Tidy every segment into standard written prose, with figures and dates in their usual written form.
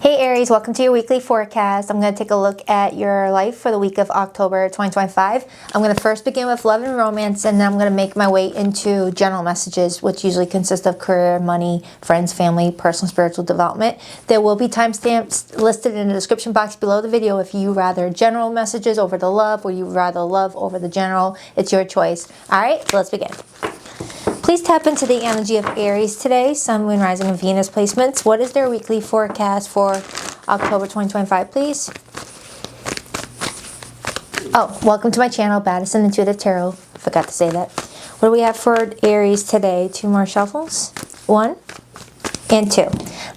Hey Aries, welcome to your weekly forecast. I'm going to take a look at your life for the week of October 2025. I'm going to first begin with love and romance, and then I'm going to make my way into general messages, which usually consist of career, money, friends, family, personal, spiritual development. There will be timestamps listed in the description box below the video if you rather general messages over the love or you rather love over the general. It's your choice. All right, let's begin. Please tap into the energy of Aries today, Sun, Moon, Rising, and Venus placements. What is their weekly forecast for October 2025, please? Oh, welcome to my channel, Baddison Intuitive Tarot. Forgot to say that. What do we have for Aries today? Two more shuffles. One and two.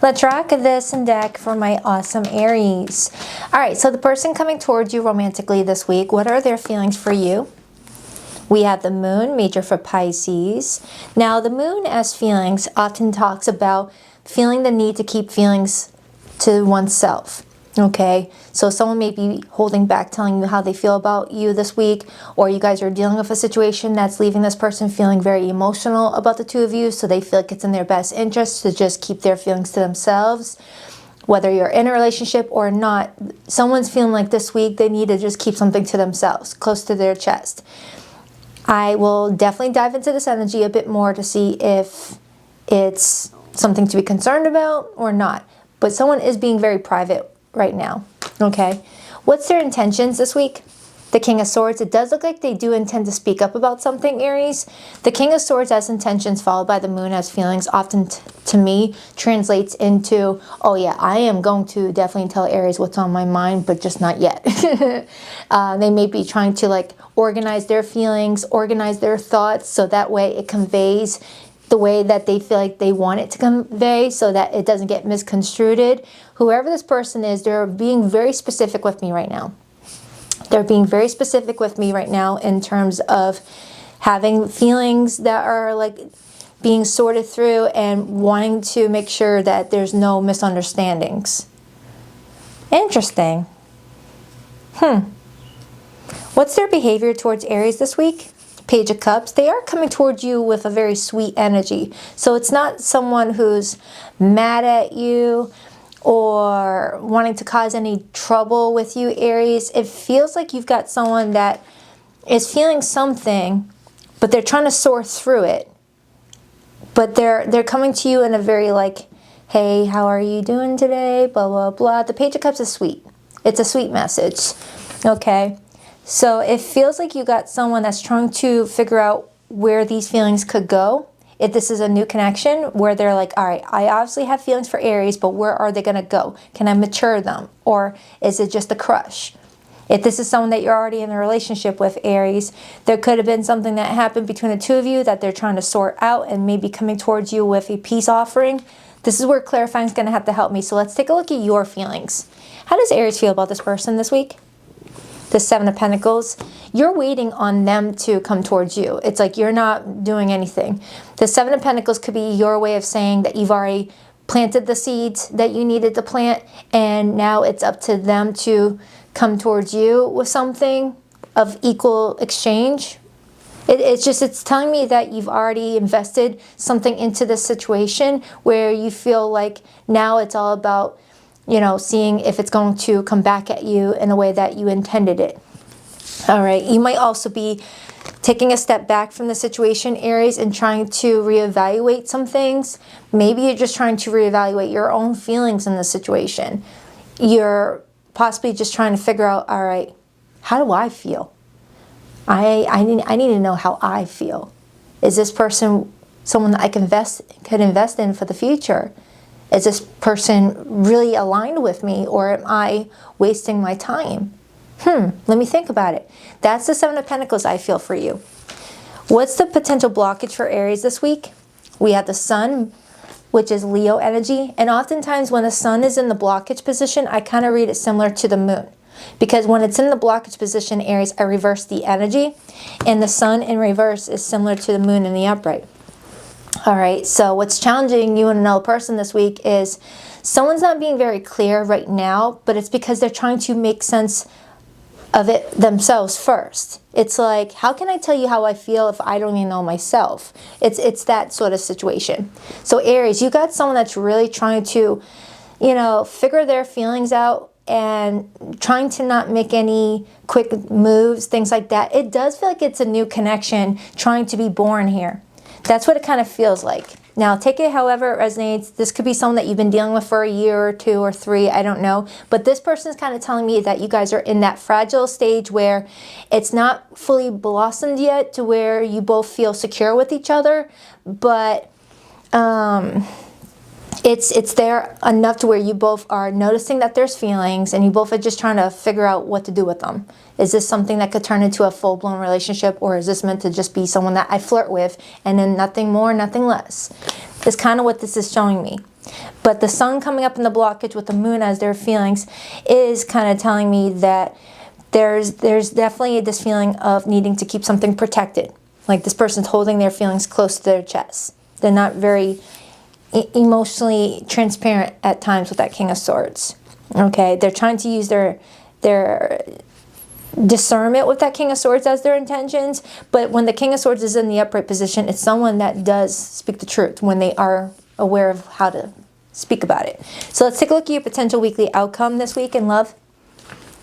Let's rock this and deck for my awesome Aries. All right, so the person coming towards you romantically this week, what are their feelings for you? We have the moon, major for Pisces. Now, the moon as feelings often talks about feeling the need to keep feelings to oneself. Okay, so someone may be holding back, telling you how they feel about you this week, or you guys are dealing with a situation that's leaving this person feeling very emotional about the two of you, so they feel like it's in their best interest to just keep their feelings to themselves. Whether you're in a relationship or not, someone's feeling like this week they need to just keep something to themselves, close to their chest. I will definitely dive into this energy a bit more to see if it's something to be concerned about or not. But someone is being very private right now, okay? What's their intentions this week? The King of Swords. It does look like they do intend to speak up about something, Aries. The King of Swords as intentions followed by the Moon as feelings often, to me, translates into, oh yeah, I am going to definitely tell Aries what's on my mind, but just not yet. They may be trying to like organize their feelings, organize their thoughts, so that way it conveys the way that they feel like they want it to convey, so that it doesn't get misconstrued. Whoever this person is, they're being very specific with me right now. They're being very specific with me right now in terms of having feelings that are like being sorted through and wanting to make sure that there's no misunderstandings. Interesting. What's their behavior towards Aries this week? Page of Cups. They are coming towards you with a very sweet energy. So it's not someone who's mad at you or wanting to cause any trouble with you, Aries. It feels like you've got someone that is feeling something, but they're trying to sort through it. But they're coming to you in a very like, hey, how are you doing today? Blah, blah, blah. The Page of Cups is sweet. It's a sweet message, okay? So it feels like you got someone that's trying to figure out where these feelings could go. If this is a new connection where they're like, all right, I obviously have feelings for Aries, but where are they going to go? Can I mature them? Or is it just a crush? If this is someone that you're already in a relationship with, Aries, there could have been something that happened between the two of you that they're trying to sort out and maybe coming towards you with a peace offering. This is where clarifying is going to have to help me. So let's take a look at your feelings. How does Aries feel about this person this week? The Seven of Pentacles. You're waiting on them to come towards you. It's like you're not doing anything. The Seven of Pentacles could be your way of saying that you've already planted the seeds that you needed to plant, and now it's up to them to come towards you with something of equal exchange. It's telling me that you've already invested something into this situation where you feel like now it's all about, you know, seeing if it's going to come back at you in a way that you intended it. All right. You might also be taking a step back from the situation, Aries, and trying to reevaluate some things. Maybe you're just trying to reevaluate your own feelings in the situation. You're possibly just trying to figure out, all right, how do I feel? I need to know how I feel. Is this person someone that I could invest in for the future? Is this person really aligned with me, or am I wasting my time? Let me think about it. That's the Seven of Pentacles I feel for you. What's the potential blockage for Aries this week? We have the Sun, which is Leo energy. And oftentimes when the Sun is in the blockage position, I kind of read it similar to the Moon. Because when it's in the blockage position, Aries, I reverse the energy. And the Sun in reverse is similar to the Moon in the upright. All right, so what's challenging you and another person this week is someone's not being very clear right now, but it's because they're trying to make sense of it themselves first. It's like, how can I tell you how I feel if I don't even know myself? It's that sort of situation. So Aries, you got someone that's really trying to, you know, figure their feelings out and trying to not make any quick moves, things like that. It does feel like it's a new connection trying to be born here. That's what it kind of feels like. Now, take it however it resonates. This could be someone that you've been dealing with for a year or 2 or 3, I don't know. But this person is kind of telling me that you guys are in that fragile stage where it's not fully blossomed yet to where you both feel secure with each other. But it's there enough to where you both are noticing that there's feelings and you both are just trying to figure out what to do with them. Is this something that could turn into a full-blown relationship, or is this meant to just be someone that I flirt with and then nothing more, nothing less? That's kind of what this is showing me. But the sun coming up in the blockage with the moon as their feelings is kind of telling me that there's definitely this feeling of needing to keep something protected. Like this person's holding their feelings close to their chest. They're not very emotionally transparent at times with that King of Swords. Okay, they're trying to use their discernment with that King of Swords as their intentions, but when the King of Swords is in the upright position, it's someone that does speak the truth when they are aware of how to speak about it. So let's take a look at your potential weekly outcome this week in love.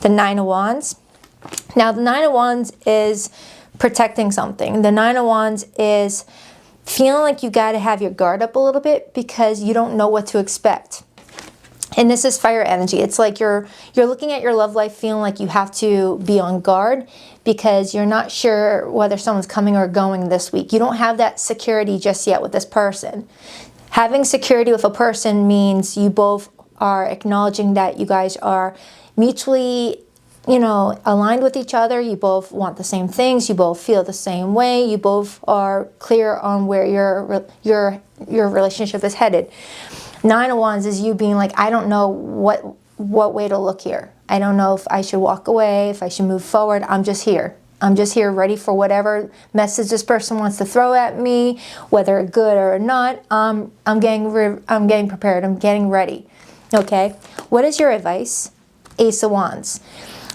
The 9 of Wands. Now the 9 of Wands is protecting something. The 9 of Wands is feeling like you got to have your guard up a little bit because you don't know what to expect. And this is fire energy. It's like you're looking at your love life feeling like you have to be on guard because you're not sure whether someone's coming or going this week. You don't have that security just yet with this person. Having security with a person means you both are acknowledging that you guys are mutually, you know, aligned with each other. You both want the same things. You both feel the same way. You both are clear on where your relationship is headed. 9 of Wands is you being like, I don't know what way to look here. I don't know if I should walk away, if I should move forward. I'm just here. I'm just here ready for whatever message this person wants to throw at me, whether good or not. I'm getting prepared. I'm getting ready. Okay. What is your advice? Ace of Wands.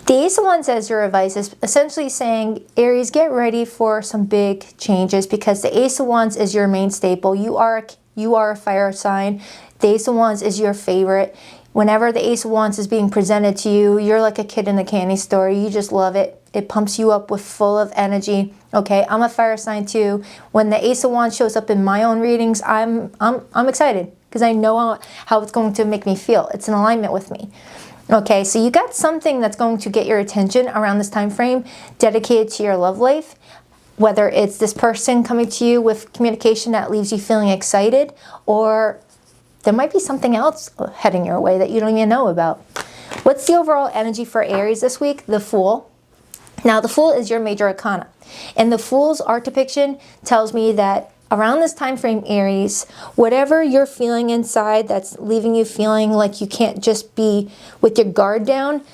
The Ace of Wands as your advice is essentially saying, Aries, get ready for some big changes because the Ace of Wands is your main staple. You are a fire sign. The Ace of Wands is your favorite. Whenever the Ace of Wands is being presented to you, you're like a kid in the candy store. You just love it. It pumps you up with full of energy. Okay, I'm a fire sign too. When the Ace of Wands shows up in my own readings, I'm excited because I know how it's going to make me feel. It's in alignment with me. Okay, so you got something that's going to get your attention around this time frame dedicated to your love life. Whether it's this person coming to you with communication that leaves you feeling excited, or there might be something else heading your way that you don't even know about. What's the overall energy for Aries this week? The Fool. Now, the Fool is your major arcana. And the Fool's art depiction tells me that around this time frame, Aries, whatever you're feeling inside that's leaving you feeling like you can't just be with your guard down,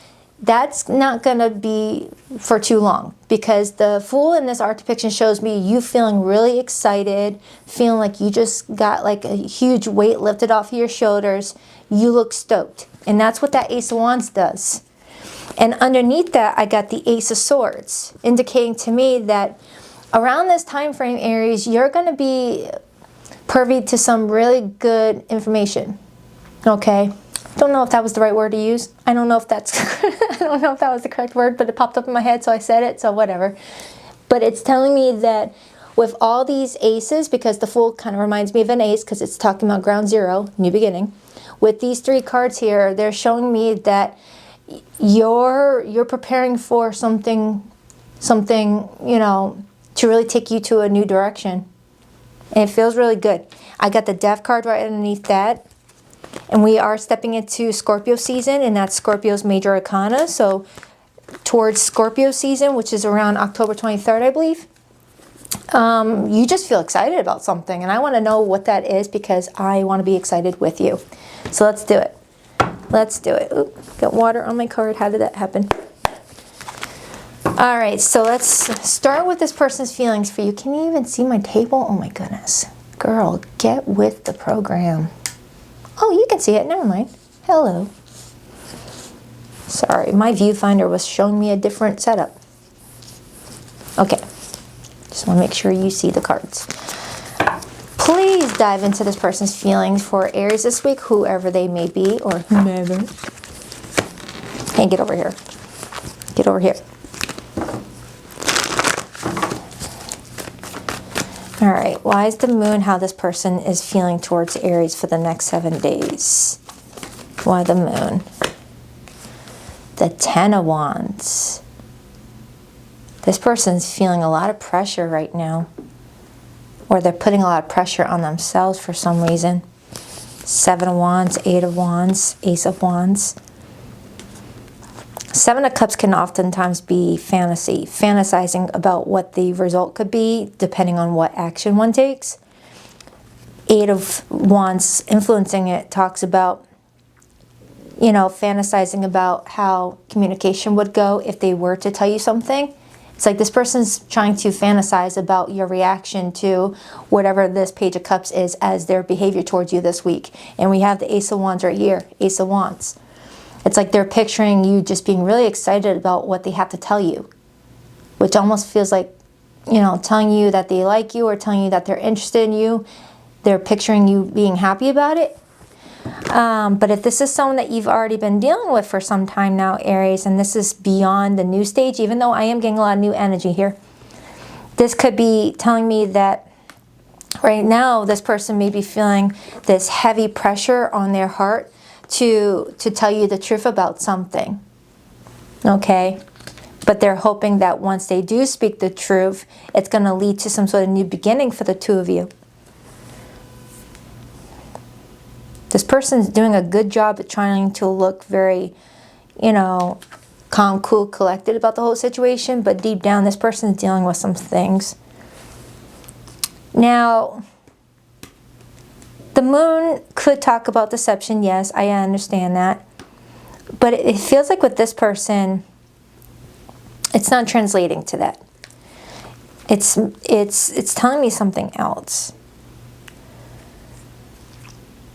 that's not going to be for too long, because the Fool in this art depiction shows me you feeling really excited, feeling like you just got like a huge weight lifted off of your shoulders. You look stoked. And that's what that Ace of Wands does. And underneath that, I got the Ace of Swords, indicating to me that around this time frame, Aries, you're going to be privy to some really good information. Okay? Don't know if that was the right word to use. I don't know if that was the correct word, but it popped up in my head, so I said it, so whatever. But it's telling me that with all these aces, because the Fool kind of reminds me of an ace because it's talking about ground zero, new beginning. With these 3 cards here, they're showing me that you're preparing for something, you know, to really take you to a new direction. And it feels really good. I got the Death card right underneath that. And we are stepping into Scorpio season, and that's Scorpio's major arcana. So towards Scorpio season, which is around October 23rd, I believe, you just feel excited about something. And I want to know what that is because I want to be excited with you. So let's do it. Let's do it. Oop, got water on my card. How did that happen? All right, so let's start with this person's feelings for you. Can you even see my table? Oh my goodness. Girl, get with the program. Oh, you can see it. Never mind. Hello. Sorry, my viewfinder was showing me a different setup. Okay. Just want to make sure you see the cards. Please dive into this person's feelings for Aries this week, whoever they may be or whomever. Hey, get over here. Get over here. All right, why is the moon how this person is feeling towards Aries for the next 7 days? Why the moon? The Ten of Wands. This person's feeling a lot of pressure right now. Or they're putting a lot of pressure on themselves for some reason. Seven of Wands, Eight of Wands, Ace of Wands. Seven of Cups can oftentimes be fantasy, fantasizing about what the result could be depending on what action one takes. Eight of Wands influencing it talks about, you know, fantasizing about how communication would go if they were to tell you something. It's like this person's trying to fantasize about your reaction to whatever this Page of Cups is as their behavior towards you this week. And we have the Ace of Wands right here, Ace of Wands. It's like they're picturing you just being really excited about what they have to tell you, which almost feels like, you know, telling you that they like you or telling you that they're interested in you. They're picturing you being happy about it. But if this is someone that you've already been dealing with for some time now, Aries, and this is beyond the new stage, even though I am getting a lot of new energy here, this could be telling me that right now this person may be feeling this heavy pressure on their heart to tell you the truth about something, okay? But they're hoping that once they do speak the truth, it's going to lead to some sort of new beginning for the two of you. This person's doing a good job at trying to look very, you know, calm, cool, collected about the whole situation, but deep down this person's dealing with some things. Now, the moon could talk about deception, yes, I understand that. But it feels like with this person, it's not translating to that. It's telling me something else.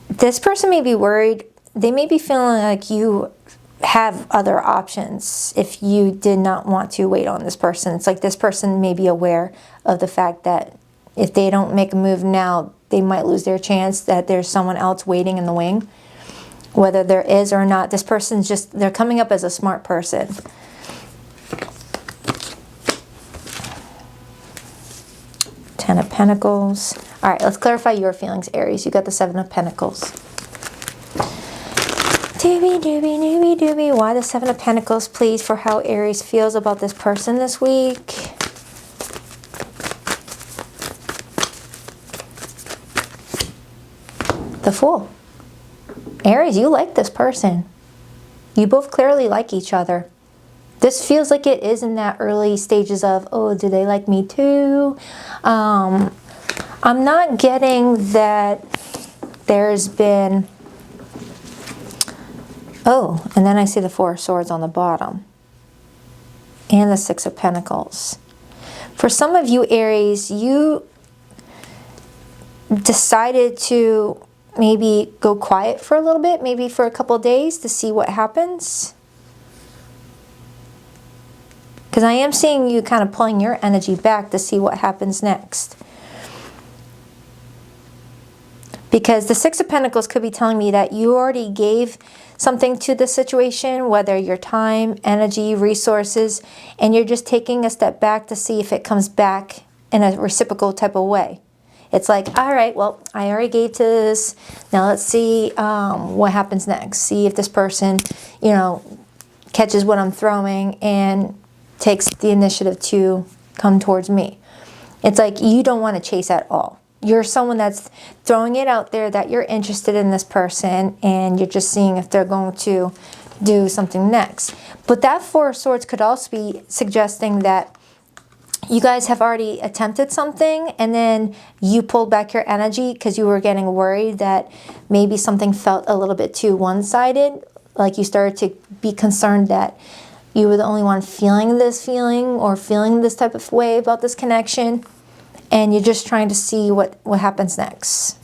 This person may be worried. They may be feeling like you have other options if you did not want to wait on this person. It's like this person may be aware of the fact that if they don't make a move now, they might lose their chance, that there's someone else waiting in the wing. Whether there is or not, this person's just, they're coming up as a smart person. Ten of Pentacles. All right, let's clarify your feelings, Aries. You got the Seven of Pentacles. Doobie, doobie, doobie, doobie. Why the Seven of Pentacles, please, for how Aries feels about this person this week. The Fool. Aries, you like this person. You both clearly like each other. This feels like it is in that early stages of, oh, do they like me too? I'm not getting that there's been, oh, and then I see the Four of Swords on the bottom. And the Six of Pentacles. For some of you, Aries, you decided to maybe go quiet for a little bit, maybe for a couple of days to see what happens. Because I am seeing you kind of pulling your energy back to see what happens next. Because the Six of Pentacles could be telling me that you already gave something to the situation, whether your time, energy, resources, and you're just taking a step back to see if it comes back in a reciprocal type of way. It's like, all right, well, I already gave to this. Now let's see what happens next. See if this person, you know, catches what I'm throwing and takes the initiative to come towards me. It's like you don't want to chase at all. You're someone that's throwing it out there that you're interested in this person and you're just seeing if they're going to do something next. But that Four of Swords could also be suggesting that you guys have already attempted something and then you pulled back your energy because you were getting worried that maybe something felt a little bit too one-sided. Like you started to be concerned that you were the only one feeling this feeling or feeling this type of way about this connection. And you're just trying to see what happens next.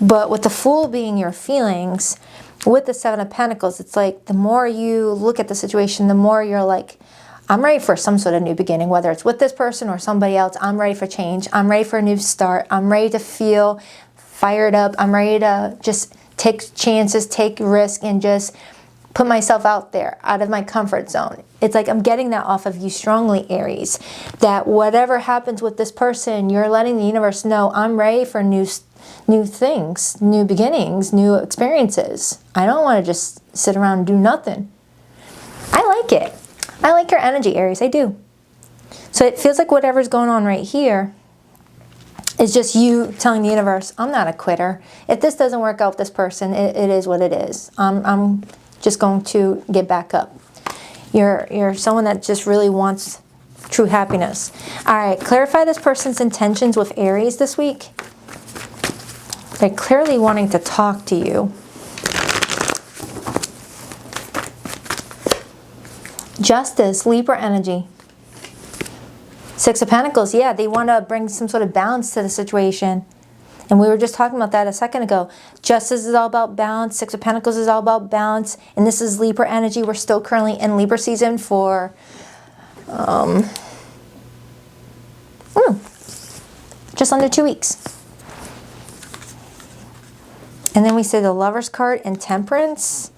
But with the Fool being your feelings, with the Seven of Pentacles, it's like the more you look at the situation, the more you're like, I'm ready for some sort of new beginning, whether it's with this person or somebody else. I'm ready for change. I'm ready for a new start. I'm ready to feel fired up. I'm ready to just take chances, take risks, and just put myself out there, out of my comfort zone. It's like I'm getting that off of you strongly, Aries, that whatever happens with this person, you're letting the universe know I'm ready for new things, new beginnings, new experiences. I don't want to just sit around and do nothing. I like it. I like your energy, Aries. I do. So it feels like whatever's going on right here is just you telling the universe, I'm not a quitter. If this doesn't work out with this person, it is what it is. I'm just going to get back up. You're someone that just really wants true happiness. All right, clarify this person's intentions with Aries this week. They're clearly wanting to talk to you. Justice, Libra energy. Six of Pentacles, yeah, they want to bring some sort of balance to the situation. And we were just talking about that a second ago. Justice is all about balance. Six of Pentacles is all about balance. And this is Libra energy. We're still currently in Libra season for just under 2 weeks. And then we say the Lover's card and Temperance.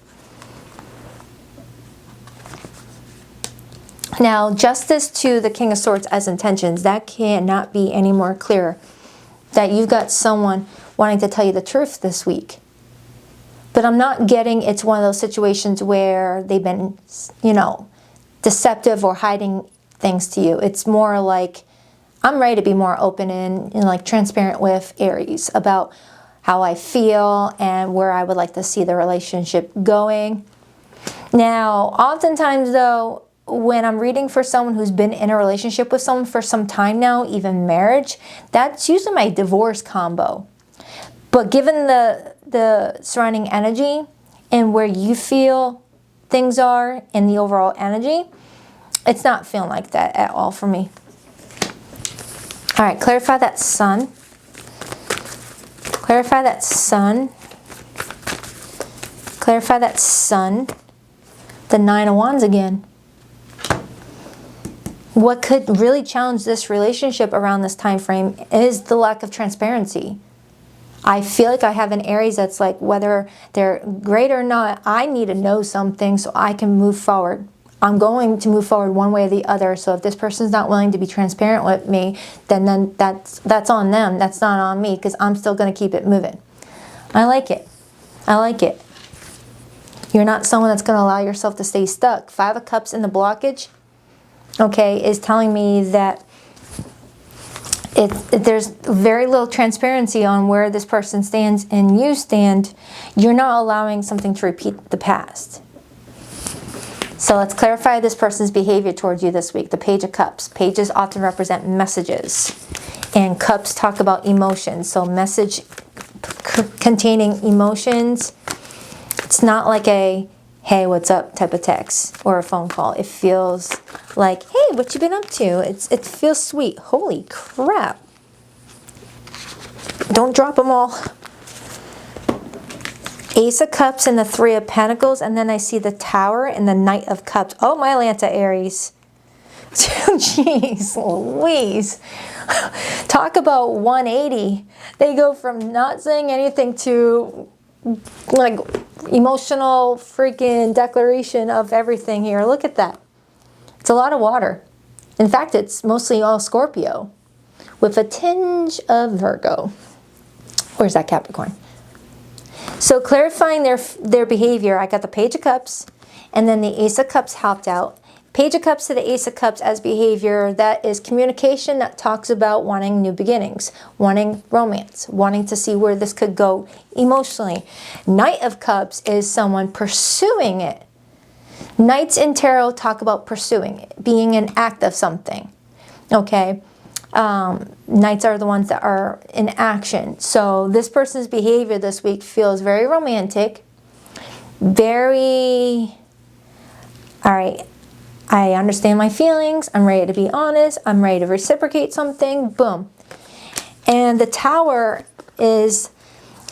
Now, justice to the King of Swords as intentions. That cannot be any more clear. That you've got someone wanting to tell you the truth this week. But I'm not getting it's one of those situations where they've been, you know, deceptive or hiding things to you. It's more like I'm ready to be more open and like transparent with Aries about how I feel and where I would like to see the relationship going. Now, oftentimes though, when I'm reading for someone who's been in a relationship with someone for some time now, even marriage, that's usually my divorce combo. But given the surrounding energy and where you feel things are in the overall energy, it's not feeling like that at all for me. All right, clarify that Sun. Clarify that Sun. Clarify that Sun. The Nine of Wands again. What could really challenge this relationship around this time frame is the lack of transparency. I feel like I have an Aries that's like, whether they're great or not, I need to know something so I can move forward. I'm going to move forward one way or the other. So if this person's not willing to be transparent with me, then that's on them. That's not on me, because I'm still going to keep it moving. I like it. I like it. You're not someone that's going to allow yourself to stay stuck. Five of Cups in the blockage, okay, is telling me that there's very little transparency on where this person stands and you stand. You're not allowing something to repeat the past. So let's clarify this person's behavior towards you this week. The Page of Cups. Pages often represent messages, and Cups talk about emotions. So message containing emotions. It's not like a hey, what's up type of text or a phone call. It feels like, hey, what you been up to? It feels sweet. Holy crap. Don't drop them all. Ace of Cups and the Three of Pentacles, and then I see the Tower and the Knight of Cups. Oh, my Lanta Aries. Jeez Louise. Talk about 180. They go from not saying anything to like emotional freaking declaration of everything here. Look at that. It's a lot of water. In fact, it's mostly all Scorpio with a tinge of Virgo. Where's that Capricorn? So clarifying their behavior, I got the Page of Cups and then the Ace of Cups helped out. Page of Cups to the Ace of Cups as behavior, that is communication that talks about wanting new beginnings, wanting romance, wanting to see where this could go emotionally. Knight of Cups is someone pursuing it. Knights in tarot talk about pursuing it, being an act of something. Okay? Knights are the ones that are in action. So this person's behavior this week feels very romantic, very, all right, I understand my feelings, I'm ready to be honest, I'm ready to reciprocate something, boom. And the Tower is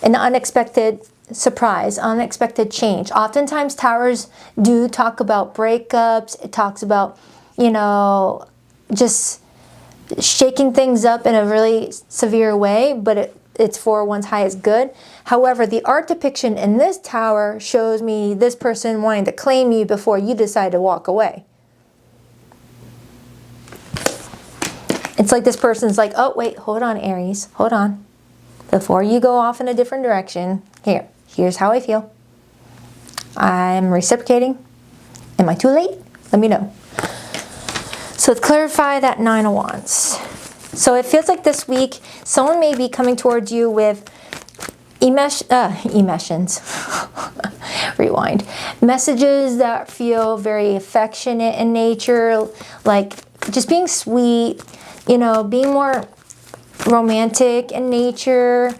an unexpected surprise, unexpected change. Oftentimes towers do talk about breakups, it talks about, you know, just shaking things up in a really severe way, but it's for one's highest good. However, the art depiction in this tower shows me this person wanting to claim you before you decide to walk away. It's like this person's like, oh, wait, hold on, Aries, hold on. Before you go off in a different direction, here's how I feel. I'm reciprocating. Am I too late? Let me know. So let's clarify that Nine of Wands. So it feels like this week, someone may be coming towards you with emotions. Rewind. Messages that feel very affectionate in nature, like just being sweet, you know, being more romantic in nature,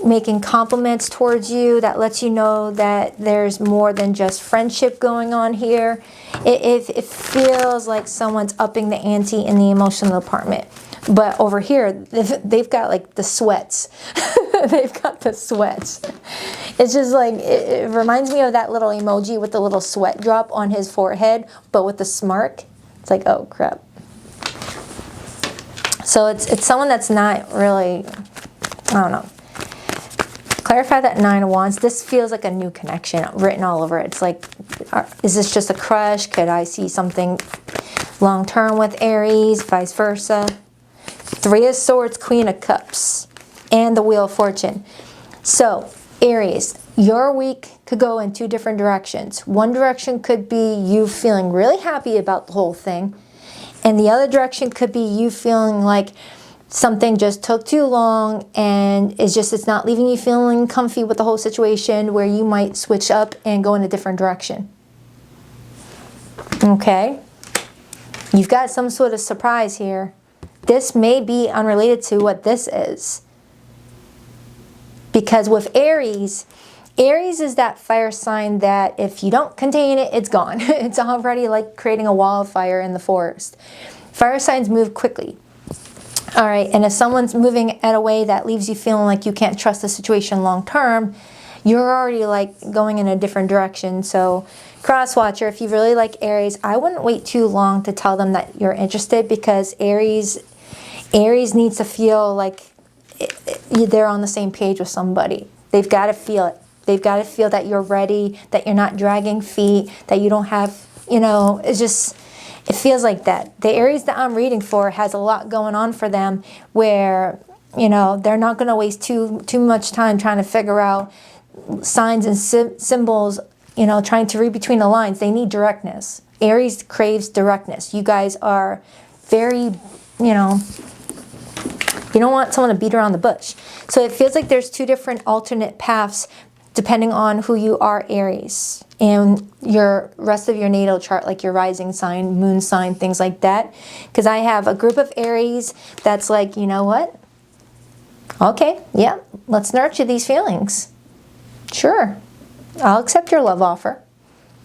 making compliments towards you that lets you know that there's more than just friendship going on here. It feels like someone's upping the ante in the emotional department. But over here, they've got like the sweats. They've got the sweats. It's just like, it reminds me of that little emoji with the little sweat drop on his forehead, but with the smirk. It's like, oh crap. So it's someone that's not really, I don't know. Clarify that Nine of Wands. This feels like a new connection written all over it. It's like, is this just a crush? Could I see something long-term with Aries? Vice versa. Three of Swords, Queen of Cups, and the Wheel of Fortune. So, Aries, your week could go in two different directions. One direction could be you feeling really happy about the whole thing. And the other direction could be you feeling like something just took too long and it's not leaving you feeling comfy with the whole situation, where you might switch up and go in a different direction. Okay? You've got some sort of surprise here. This may be unrelated to what this is. Because with Aries, Aries is that fire sign that if you don't contain it, it's gone. It's already like creating a wildfire in the forest. Fire signs move quickly. All right, and if someone's moving at a way that leaves you feeling like you can't trust the situation long term, you're already like going in a different direction. So crosswatcher, if you really like Aries, I wouldn't wait too long to tell them that you're interested, because Aries needs to feel like they're on the same page with somebody. They've got to feel it. They've got to feel that you're ready, that you're not dragging feet, that you don't have, you know, it feels like that. The Aries that I'm reading for has a lot going on for them, where, you know, they're not going to waste too much time trying to figure out signs and symbols, you know, trying to read between the lines. They need directness. Aries craves directness. You guys are very, you know, you don't want someone to beat around the bush. So it feels like there's two different alternate paths depending on who you are, Aries, and your rest of your natal chart, like your rising sign, moon sign, things like that. Because I have a group of Aries that's like, you know what? Okay, yeah, let's nurture these feelings. Sure, I'll accept your love offer.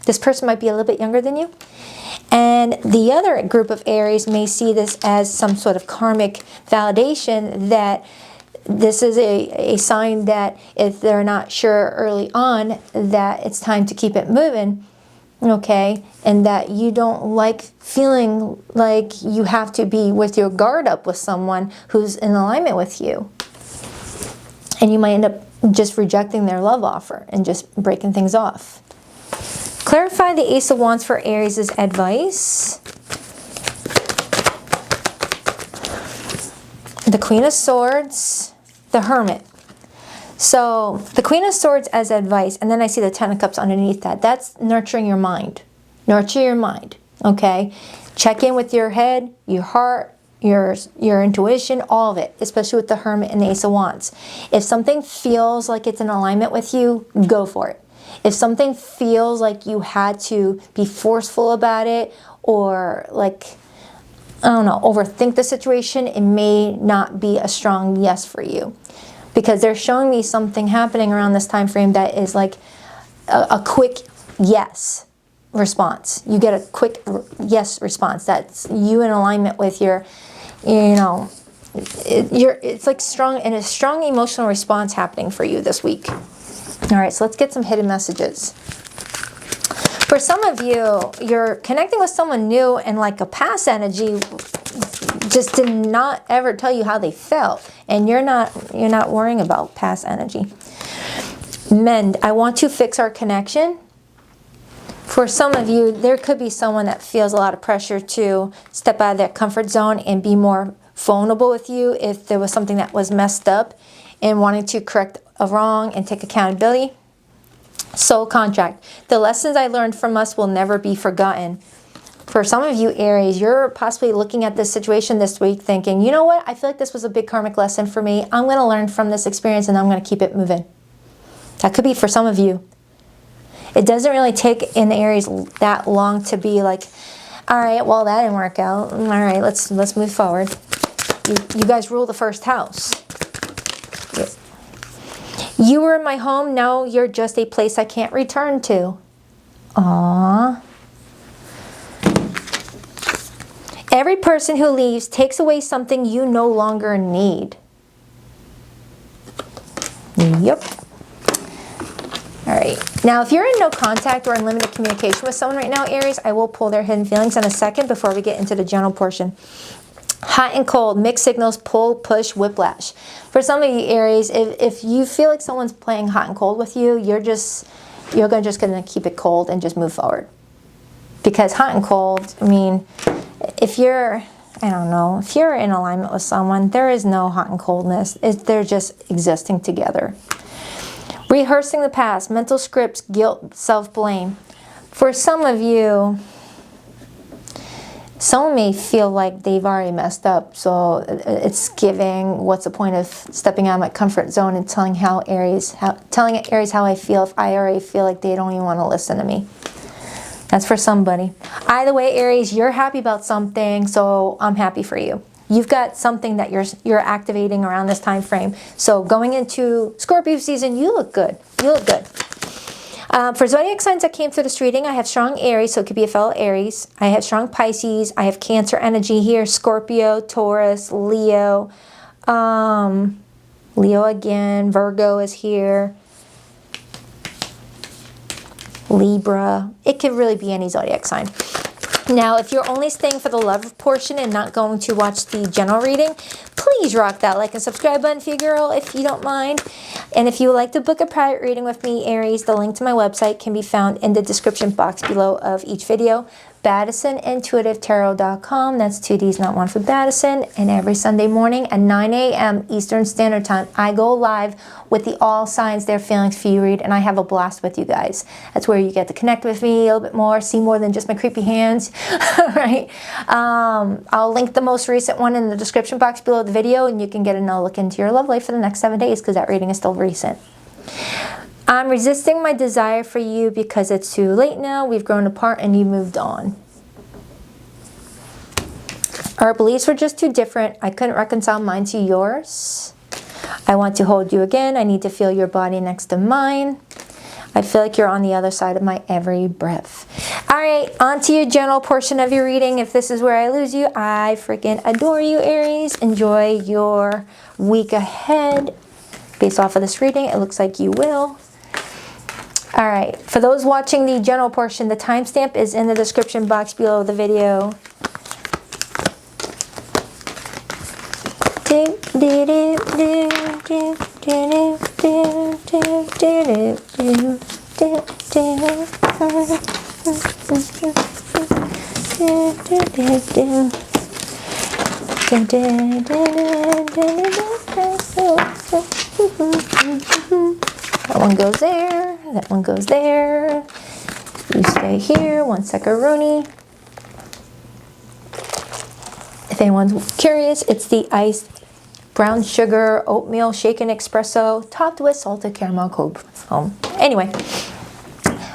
This person might be a little bit younger than you. And the other group of Aries may see this as some sort of karmic validation, that this is a sign that if they're not sure early on that it's time to keep it moving, okay, and that you don't like feeling like you have to be with your guard up with someone who's in alignment with you. And you might end up just rejecting their love offer and just breaking things off. Clarify the Ace of Wands for Aries' advice. The Queen of Swords, the Hermit. So the Queen of Swords as advice, and then I see the Ten of Cups underneath that. That's nurturing your mind. Nurture your mind, okay? Check in with your head, your heart, your intuition, all of it, especially with the Hermit and the Ace of Wands. If something feels like it's in alignment with you, go for it. If something feels like you had to be forceful about it, or like, I don't know, overthink the situation, it may not be a strong yes for you. Because they're showing me something happening around this time frame that is like a quick yes response. You get a quick yes response. That's you in alignment with your, you know, it's like strong, and a strong emotional response happening for you this week. All right, so let's get some hidden messages. For some of you, you're connecting with someone new and like a past energy just did not ever tell you how they felt. And you're not worrying about past energy. Men, I want to fix our connection. For some of you, there could be someone that feels a lot of pressure to step out of their comfort zone and be more vulnerable with you if there was something that was messed up, and wanting to correct a wrong and take accountability. Soul contract. The lessons I learned from us will never be forgotten. For some of you, Aries, you're possibly looking at this situation this week thinking, you know what? I feel like this was a big karmic lesson for me. I'm going to learn from this experience and I'm going to keep it moving. That could be for some of you. It doesn't really take in Aries that long to be like, all right, well, that didn't work out. All right, let's move forward. You guys rule the first house. You were in my home, now you're just a place I can't return to. Aww. Every person who leaves takes away something you no longer need. Yep. All right. Now, if you're in no contact or in limited communication with someone right now, Aries, I will pull their hidden feelings in a second before we get into the general portion. Hot and cold, mixed signals, pull, push, whiplash. For some of you, Aries, if you feel like someone's playing hot and cold with you, you're just gonna keep it cold and just move forward. Because hot and cold, I mean, if you're, I don't know, if you're in alignment with someone, there is no hot and coldness. They're just existing together. Rehearsing the past, mental scripts, guilt, self-blame. For some of you, someone may feel like they've already messed up, so it's giving, what's the point of stepping out of my comfort zone and telling Aries how I feel if I already feel like they don't even want to listen to me. That's for somebody. Either way, Aries, you're happy about something, so I'm happy for you. You've got something that you're activating around this time frame. So going into Scorpio season, you look good. You look good. For zodiac signs that came through this reading, I have strong Aries, so it could be a fellow Aries. I have strong Pisces. I have Cancer energy here. Scorpio, Taurus, Leo. Leo again. Virgo is here. Libra. It could really be any zodiac sign. Now, if you're only staying for the love portion and not going to watch the general reading, please rock that like and subscribe button for you, girl, if you don't mind. And if you would like to book a private reading with me, Aries, the link to my website can be found in the description box below of each video. BaddisonIntuitiveTarot.com. That's 2 D's, not one, for Baddison. And every Sunday morning at 9 a.m. Eastern Standard Time, I go live with the All Signs Their Feelings for You read, and I have a blast with you guys. That's where you get to connect with me a little bit more, see more than just my creepy hands. All right. I'll link the most recent one in the description box below the video, and you can get a look into your love life for the next 7 days because that reading is still recent. I'm resisting my desire for you because it's too late now. We've grown apart and you moved on. Our beliefs were just too different. I couldn't reconcile mine to yours. I want to hold you again. I need to feel your body next to mine. I feel like you're on the other side of my every breath. All right, on to your general portion of your reading. If this is where I lose you, I freaking adore you, Aries. Enjoy your week ahead. Based off of this reading, it looks like you will. All right, for those watching the general portion, the timestamp is in the description box below the video. That one goes there, that one goes there. You stay here, 1 second, Rooney. If anyone's curious, it's the iced brown sugar oatmeal shaken espresso topped with salted caramel cold foam. Anyway,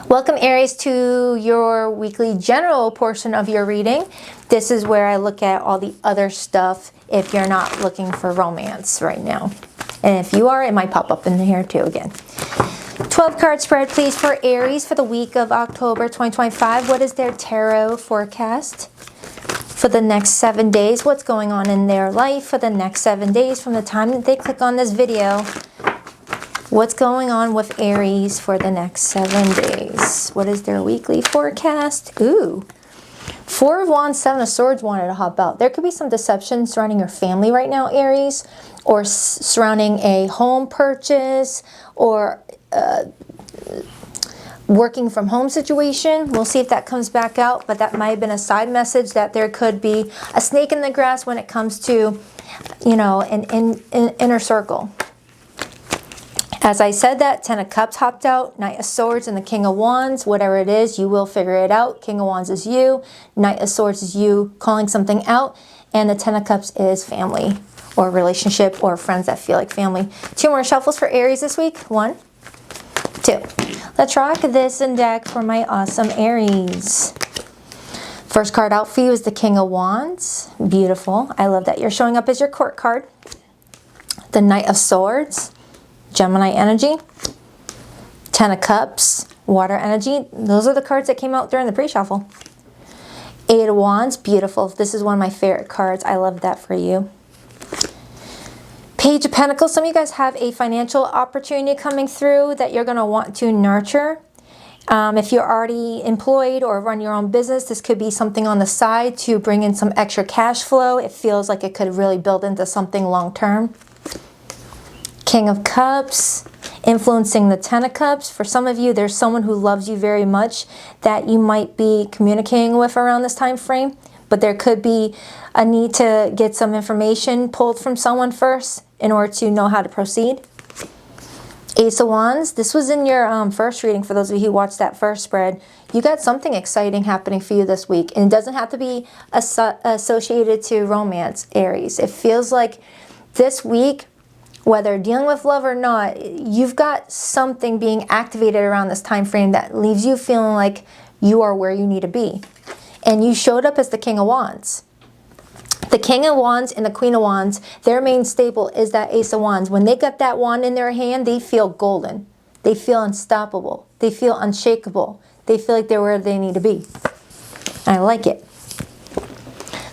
welcome, Aries, to your weekly general portion of your reading. This is where I look at all the other stuff if you're not looking for romance right now. And if you are, it might pop up in here too again. 12 card spread, please, for Aries for the week of October 2025. What is their tarot forecast for the next 7 days? What's going on in their life for the next 7 days from the time that they click on this video What's going on with Aries for the next 7 days? What is their weekly forecast? Ooh. 4 of Wands, 7 of Swords wanted to hop out. There could be some deception surrounding your family right now, Aries, or surrounding a home purchase, or working from home situation. We'll see if that comes back out, but that might have been a side message that there could be a snake in the grass when it comes to, you know, an inner circle. As I said that, 10 of Cups hopped out, Knight of Swords and the King of Wands. Whatever it is, you will figure it out. King of Wands is you. Knight of Swords is you calling something out. And the 10 of Cups is family or relationship or friends that feel like family. 2 more shuffles for Aries this week. 1, 2. Let's rock this in deck for my awesome Aries. First card out for you is the King of Wands. Beautiful. I love that you're showing up as your court card. The Knight of Swords. Gemini energy, 10 of Cups, water energy. Those are the cards that came out during the pre-shuffle. 8 of Wands, beautiful. This is one of my favorite cards. I love that for you. Page of Pentacles. Some of you guys have a financial opportunity coming through that you're going to want to nurture. If you're already employed or run your own business, this could be something on the side to bring in some extra cash flow. It feels like it could really build into something long-term. King of Cups, influencing the 10 of Cups. For some of you, there's someone who loves you very much that you might be communicating with around this time frame, but there could be a need to get some information pulled from someone first in order to know how to proceed. Ace of Wands, this was in your first reading for those of you who watched that first spread. You got something exciting happening for you this week, and it doesn't have to be associated to romance, Aries. It feels like this week, whether dealing with love or not, you've got something being activated around this time frame that leaves you feeling like you are where you need to be. And you showed up as the King of Wands. The King of Wands and the Queen of Wands, their main staple is that Ace of Wands. When they got that wand in their hand, they feel golden. They feel unstoppable. They feel unshakable. They feel like they're where they need to be. I like it.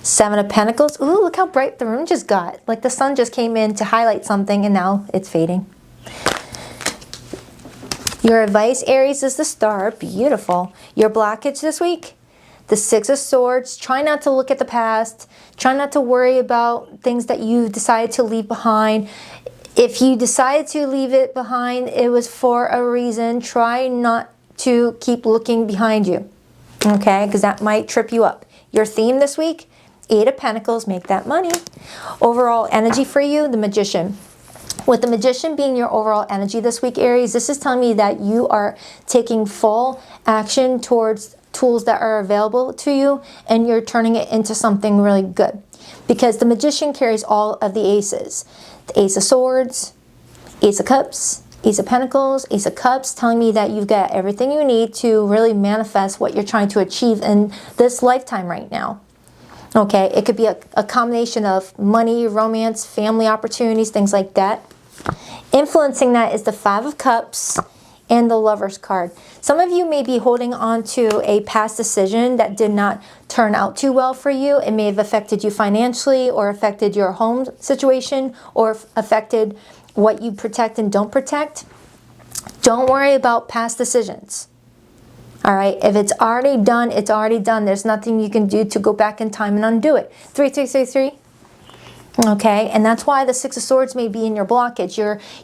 7 of Pentacles. Ooh, look how bright the room just got. Like the sun just came in to highlight something and now it's fading. Your advice, Aries, is the Star. Beautiful. Your blockage this week? The 6 of Swords. Try not to look at the past. Try not to worry about things that you decided to leave behind. If you decided to leave it behind, it was for a reason. Try not to keep looking behind you. Okay? Because that might trip you up. Your theme this week? 8 of Pentacles, make that money. Overall energy for you, the Magician. With the Magician being your overall energy this week, Aries, this is telling me that you are taking full action towards tools that are available to you, and you're turning it into something really good. Because the Magician carries all of the aces. The Ace of Swords, Ace of Cups, Ace of Pentacles, Ace of Cups, telling me that you've got everything you need to really manifest what you're trying to achieve in this lifetime right now. Okay, it could be a combination of money, romance, family opportunities, things like that. Influencing that is the 5 of Cups and the Lover's card. Some of you may be holding on to a past decision that did not turn out too well for you. It may have affected you financially, or affected your home situation, or affected what you protect and don't protect. Don't worry about past decisions. All right, if it's already done, it's already done. There's nothing you can do to go back in time and undo it. 3, 3, 3, 3. Okay, and that's why the 6 of Swords may be in your blockage.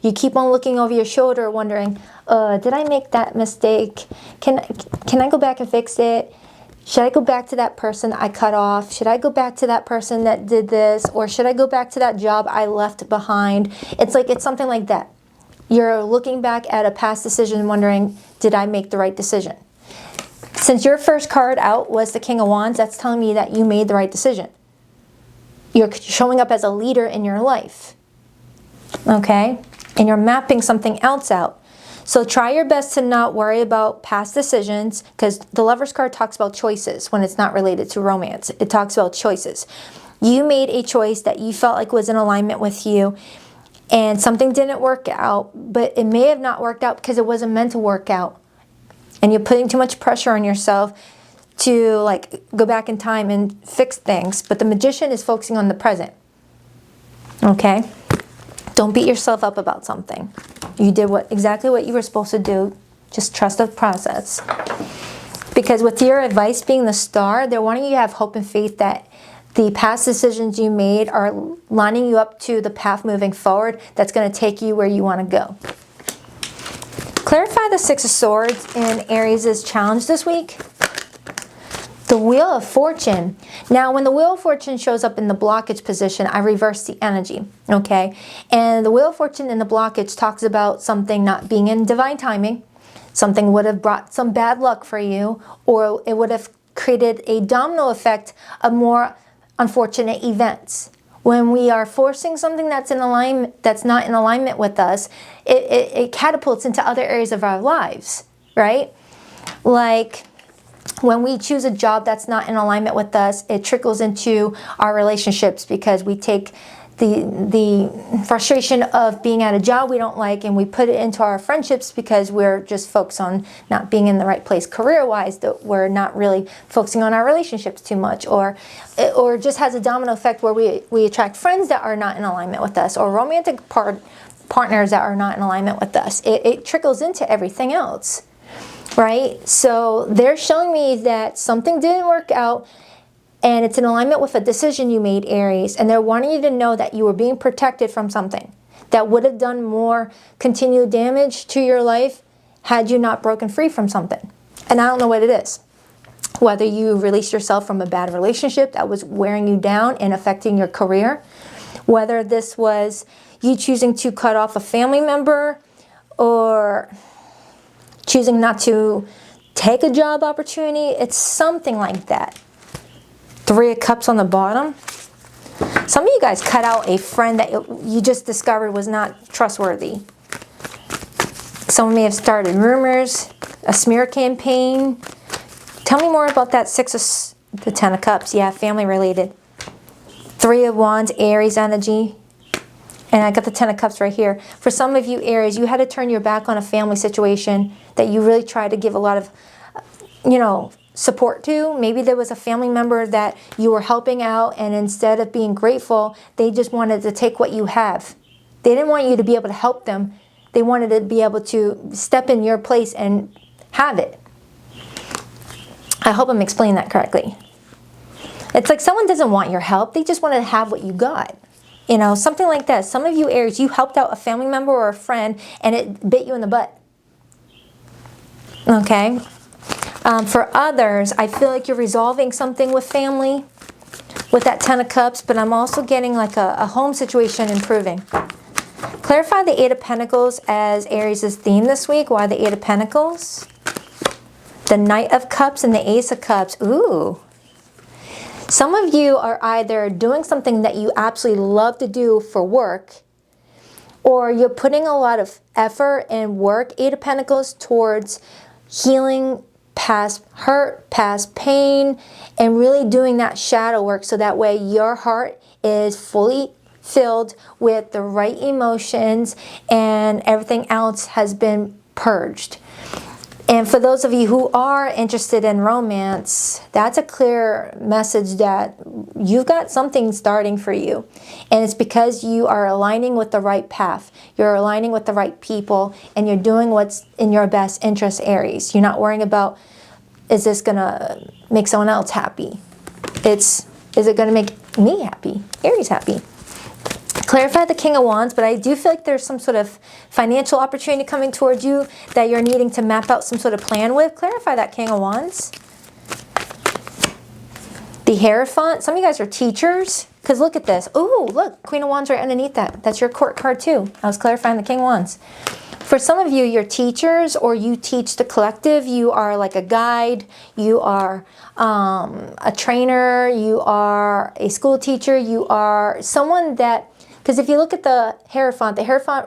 You keep on looking over your shoulder wondering, did I make that mistake? Can I go back and fix it? Should I go back to that person I cut off? Should I go back to that person that did this? Or should I go back to that job I left behind? It's something like that. You're looking back at a past decision wondering, did I make the right decision? Since your first card out was the King of Wands, that's telling me that you made the right decision. You're showing up as a leader in your life. Okay? And you're mapping something else out. So try your best to not worry about past decisions, because the Lover's card talks about choices when it's not related to romance. It talks about choices. You made a choice that you felt like was in alignment with you, and something didn't work out, but it may have not worked out because it wasn't meant to work out. And you're putting too much pressure on yourself to go back in time and fix things. But the Magician is focusing on the present. Okay? Don't beat yourself up about something. You did exactly what you were supposed to do. Just trust the process. Because with your advice being the Star, they're wanting you to have hope and faith that the past decisions you made are lining you up to the path moving forward that's going to take you where you want to go. Clarify the Six of Swords in Aries' challenge this week. The Wheel of Fortune. Now, when the Wheel of Fortune shows up in the blockage position, I reverse the energy, okay? And the Wheel of Fortune in the blockage talks about something not being in divine timing. Something would have brought some bad luck for you, or it would have created a domino effect of more unfortunate events. When we are forcing something that's in alignment, that's not in alignment with us, it catapults into other areas of our lives, right? Like when we choose a job that's not in alignment with us, it trickles into our relationships because we take the frustration of being at a job we don't like and we put it into our friendships because we're just focused on not being in the right place career-wise, that we're not really focusing on our relationships too much, or just has a domino effect where we attract friends that are not in alignment with us, or romantic partners that are not in alignment with us. It trickles into everything else, right? So they're showing me that something didn't work out, and it's in alignment with a decision you made, Aries. And they're wanting you to know that you were being protected from something that would have done more continued damage to your life had you not broken free from something. And I don't know what it is. Whether you released yourself from a bad relationship that was wearing you down and affecting your career. Whether this was you choosing to cut off a family member, or choosing not to take a job opportunity. It's something like that. Three of Cups on the bottom. Some of you guys cut out a friend that you just discovered was not trustworthy. Someone may have started rumors, a smear campaign. Tell me more about that the Ten of Cups. Yeah, family related. Three of Wands, Aries energy. And I got the Ten of Cups right here. For some of you, Aries, you had to turn your back on a family situation that you really tried to give a lot of, support to. Maybe there was a family member that you were helping out, and instead of being grateful, they just wanted to take what you have. They didn't want you to be able to help them. They wanted to be able to step in your place and have it. I hope I'm explaining that correctly. It's like someone doesn't want your help. They just want to have what you got. Something like that. Some of you, Aries, you helped out a family member or a friend, and it bit you in the butt. Okay? For others, I feel like you're resolving something with family with that Ten of Cups, but I'm also getting like a home situation improving. Clarify the Eight of Pentacles as Aries' theme this week. Why the Eight of Pentacles? The Knight of Cups and the Ace of Cups. Ooh. Some of you are either doing something that you absolutely love to do for work, or you're putting a lot of effort and work, Eight of Pentacles, towards healing past hurt, past pain, and really doing that shadow work so that way your heart is fully filled with the right emotions and everything else has been purged. And for those of you who are interested in romance, that's a clear message that you've got something starting for you. And it's because you are aligning with the right path. You're aligning with the right people, and you're doing what's in your best interest, Aries. You're not worrying about, is this going to make someone else happy? Is it going to make me happy? Aries happy. Clarify the King of Wands, but I do feel like there's some sort of financial opportunity coming towards you that you're needing to map out some sort of plan with. Clarify that King of Wands. The Hierophant. Some of you guys are teachers, because look at this. Ooh, look, Queen of Wands right underneath that. That's your court card too. I was clarifying the King of Wands. For some of you, you're teachers, or you teach the collective. You are like a guide. You are a trainer. You are a school teacher. You are someone that, because if you look at the Hierophant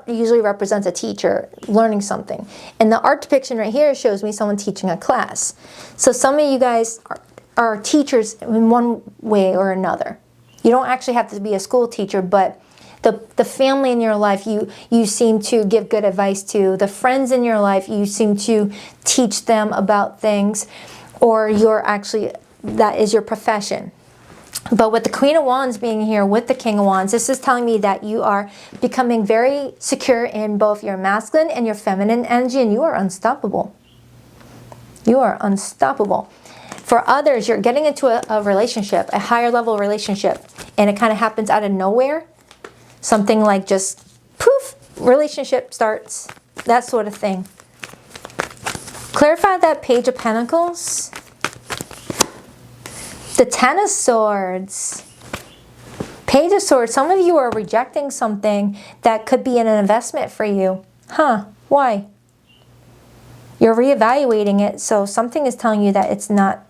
usually represents a teacher learning something. And the art depiction right here shows me someone teaching a class. So some of you guys are teachers in one way or another. You don't actually have to be a school teacher, but the family in your life, you seem to give good advice to. The friends in your life, you seem to teach them about things, or that is your profession. But with the Queen of Wands being here with the King of Wands, this is telling me that you are becoming very secure in both your masculine and your feminine energy, and you are unstoppable. You are unstoppable. For others, you're getting into a relationship, a higher level relationship, and it kind of happens out of nowhere. Something like just poof, relationship starts, that sort of thing. Clarify that Page of Pentacles. The Ten of Swords. Page of Swords. Some of you are rejecting something that could be an investment for you. Huh, why? You're reevaluating it, so something is telling you that it's not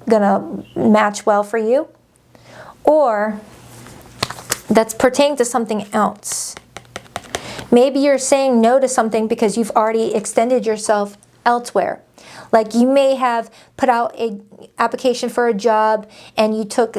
gonna match well for you. Or that's pertaining to something else. Maybe you're saying no to something because you've already extended yourself elsewhere. Like you may have put out an application for a job and you took,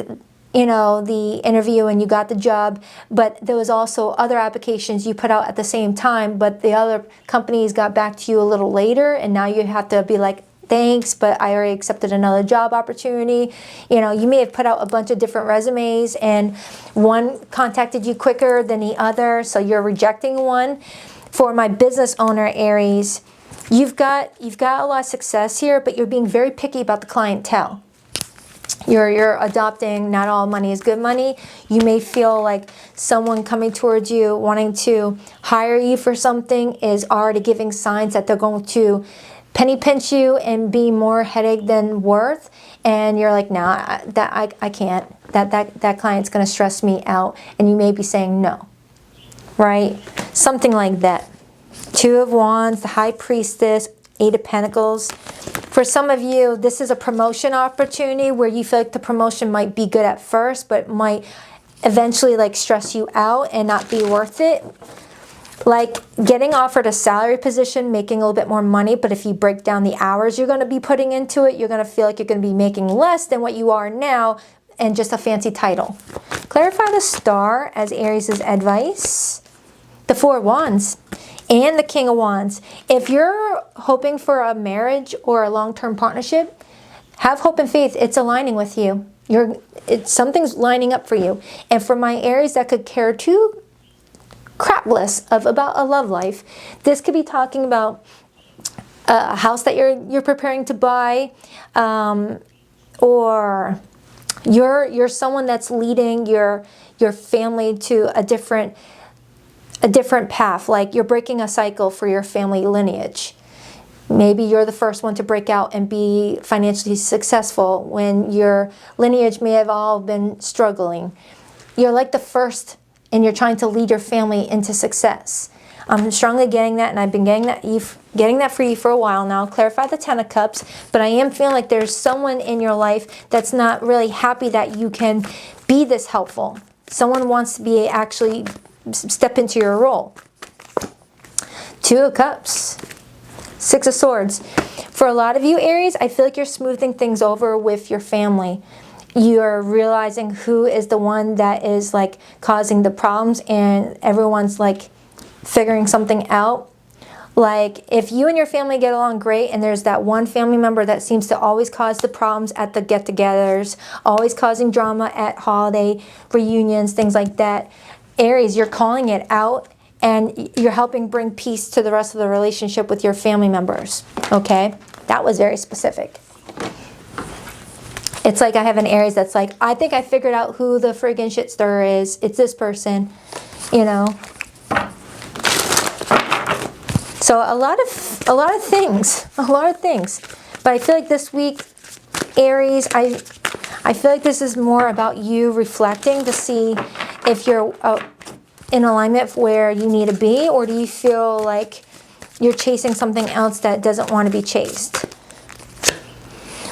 you know, the interview and you got the job, but there was also other applications you put out at the same time, but the other companies got back to you a little later, and now you have to be like, thanks, but I already accepted another job opportunity. You know, you may have put out a bunch of different resumes and one contacted you quicker than the other, so you're rejecting one. For my business owner, Aries, you've got a lot of success here, but you're being very picky about the clientele. You're adopting not all money is good money. You may feel like someone coming towards you wanting to hire you for something is already giving signs that they're going to penny pinch you and be more headache than worth, and you're like, nah, I can't. That client's going to stress me out, and you may be saying no, right? Something like that. Two of Wands, the High Priestess, Eight of Pentacles. For some of you, this is a promotion opportunity where you feel like the promotion might be good at first, but might eventually like stress you out and not be worth it. Like getting offered a salary position, making a little bit more money, but if you break down the hours you're going to be putting into it, you're going to feel like you're going to be making less than what you are now and just a fancy title. Clarify the Star as Aries' advice. The Four of Wands and the King of Wands. If you're hoping for a marriage or a long-term partnership, have hope and faith. It's aligning with you. Something's lining up for you. And for my Aries that could care too crapless about a love life, this could be talking about a house that you're preparing to buy, or you're someone that's leading your family to a different path. Like you're breaking a cycle for your family lineage. Maybe you're the first one to break out and be financially successful when your lineage may have all been struggling. You're like the first, and you're trying to lead your family into success. I'm strongly getting that, and I've been getting that for you for a while now. Clarify the Ten of Cups, but I am feeling like there's someone in your life that's not really happy that you can be this helpful. Someone wants to be actually step into your role. Two of Cups. Six of Swords. For a lot of you, Aries, I feel like you're smoothing things over with your family. You're realizing who is the one that is like causing the problems, and everyone's like figuring something out. Like if you and your family get along great and there's that one family member that seems to always cause the problems at the get-togethers, always causing drama at holiday reunions, things like that, Aries, you're calling it out and you're helping bring peace to the rest of the relationship with your family members, okay? That was very specific. It's like I have an Aries that's like, I think I figured out who the friggin' shit stirrer is. It's this person, you know. So a lot of things. But I feel like this week, Aries, I feel like this is more about you reflecting to see if you're in alignment where you need to be, or do you feel like you're chasing something else that doesn't want to be chased?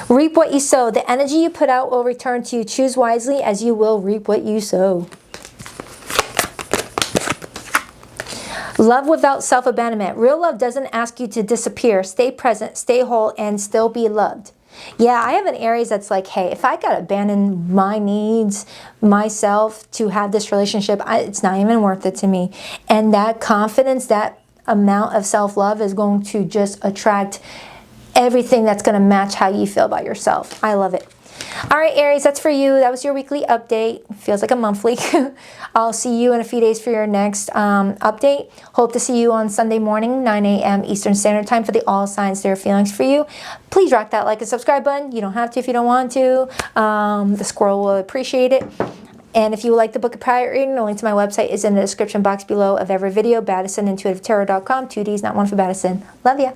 Reap what you sow. The energy you put out will return to you. Choose wisely, as you will reap what you sow. Love without self-abandonment. Real love doesn't ask you to disappear. Stay present, stay whole, and still be loved. Yeah, I have an Aries that's like, hey, if I gotta abandon my needs, myself, to have this relationship, it's not even worth it to me. And that confidence, that amount of self-love is going to just attract everything that's going to match how you feel about yourself. I love it. All right, Aries, that's for you. That was your weekly update. Feels like a monthly. I'll see you in a few days for your next update. Hope to see you on Sunday morning, 9 a.m. Eastern Standard Time for the All Signs Their Feelings for You. Please rock that like and subscribe button. You don't have to if you don't want to. The squirrel will appreciate it. And if you would like to book a private reading, the link to my website is in the description box below of every video, BaddisonIntuitiveTarot.com. 2 Ds, not one for Baddison. Love ya.